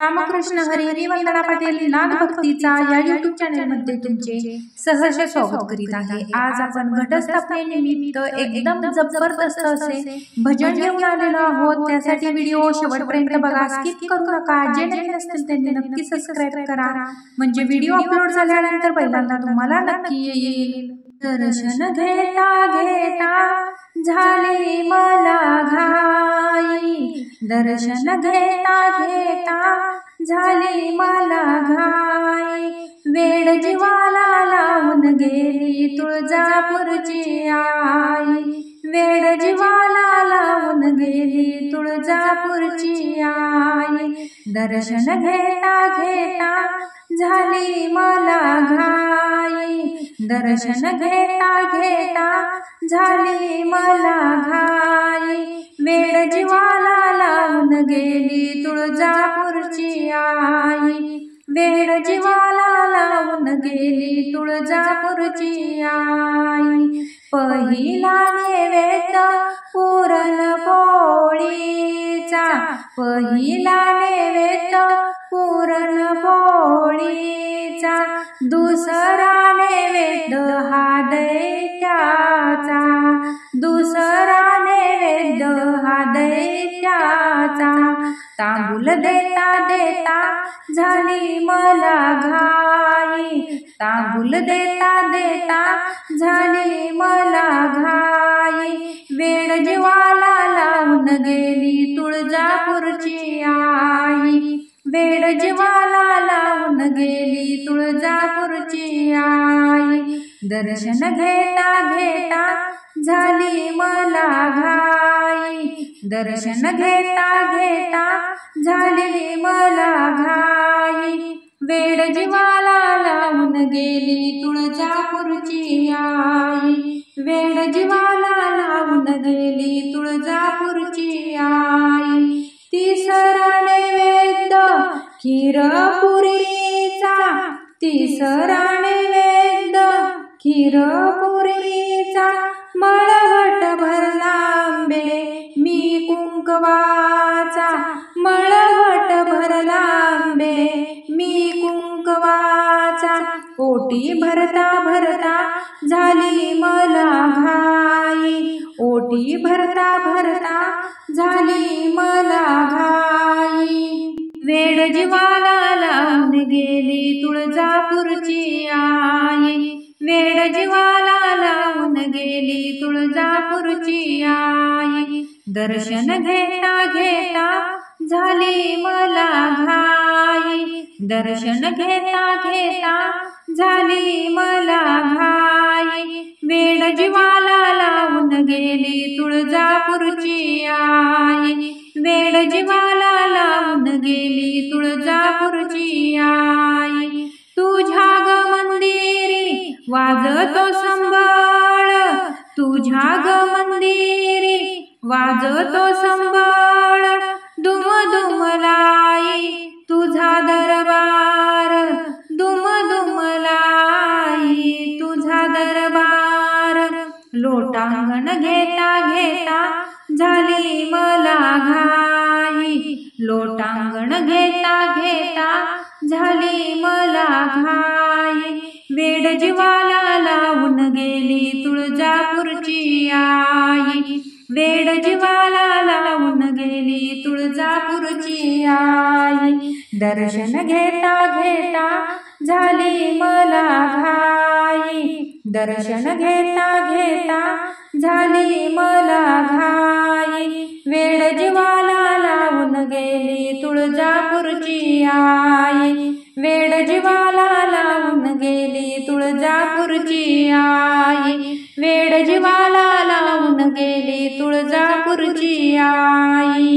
रामकृष्ण हरी. मी वंदना पाटील नागभक्तीचा या YouTube चॅनलमध्ये तुमचे सहर्ष स्वागत करीत आहे. आज आपण घटस्थापनेनिमित्त एकदम जबरदस्त असे भजन घेऊन आलेलो आहोत. त्यासाठी व्हिडिओ शेवटपर्यंत बघा, स्किप करू नका. जे नवीन असतील त्यांनी नक्की सबस्क्राइब करा, म्हणजे व्हिडिओ अपलोड झाल्यानंतर पहिल्यांदा तुम्हाला नक्की येईल. दर्शन घेता घेता झाली मला घाई, दर्शन घेता घेता झाली मला घाई, वेड जीवाला लावून गेली तुळजापूरची आई, वेड जीवाला लावून गेली तुळजापूरची आई, दर्शन घेता घेता झाली मला घाई, दर्शन घेता घेता झाली मला घाई, वेड जीवाला लावून गेली तुळजापूरची आई, वेड जीवाला लावून गेली तुळजापूरची आई. पहिला नैवेद्य पुरणपोळीचा, पहिला नैवेद्य पुरणपोळीचा, दुसरा नैवेद्य हा दैत्याचा, दुसरा नैवेद्य हा दैत्याचा, तांबूल देता देता झाली मला घाई, तांबूल देता देता झाली मला घाई, वेड जीवाला लावून गेली तुळजापूरची आई, वेड जीवाला लावून गेली तुळजापूरची आई, दर्शन घेता घेता झाली मला घाई, दर्शन घेता घेता झाली मला घाई, वेड जीवाला लावून गेली तुळजापूरची आई, वेड जीवाला लावून गेली तुळजापूरची आई. तिसरा नैवेद्य खीरपुरीचा, तिसरा नैवेद्य खीरपुरीचा, मळवट भरला आंबे मी कुंकवाचा, मळवट भरला आंबे मी कुंकवाचा, ओटी भरता भरता झाली मला घाई, ओटी भरता भरता झाली मला घाई, वेड जीवाला लावून गेली तुळजापूरची आई, वेड जीवाला लावून गेली तुळजापूरची आई, दर्शन घेता घेता झाली मला घाई, दर्शन घेता घेता झाली मला घाई, वेड जीवाला लावून गेली तुळजापूरची आई, वेड जीवाला लावून गेली तुळजापूरची आई. तुझ्या ग मंदिरी वाजतो संबळ, तुझ्या ग मंदिरी वाजतो संबळ, दुम दुमलाई तुझा दरबार, दुम दुमलाई तुझा दरबार, लोटांगण घेता घेता झाली मला घाई, लोटांगण घेता घेता झाली मला घाई, वेड जीवाला लावून गेली तुळजापूरची आई, वेड जीवाला लावून गेली तुळजापूरची आई, दर्शन घेता घेता झाली मला घाई, दर्शन घेता घेता झाली मला घाई, वेड जीवाला लावून गेली तुळजापूरची आई, वेड जीवाला लावून गेली तुळजापूरची आई, वेड जीवाला लावून गेली तुळजापूरची आई.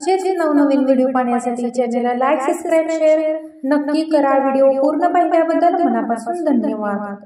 असेच नवनवीन व्हिडिओ पाहण्यासाठी चॅनलला लाईक, सबस्क्राईब, शेअर नक्की करा. व्हिडिओ पूर्ण पाहिल्याबद्दल मनापासून धन्यवाद.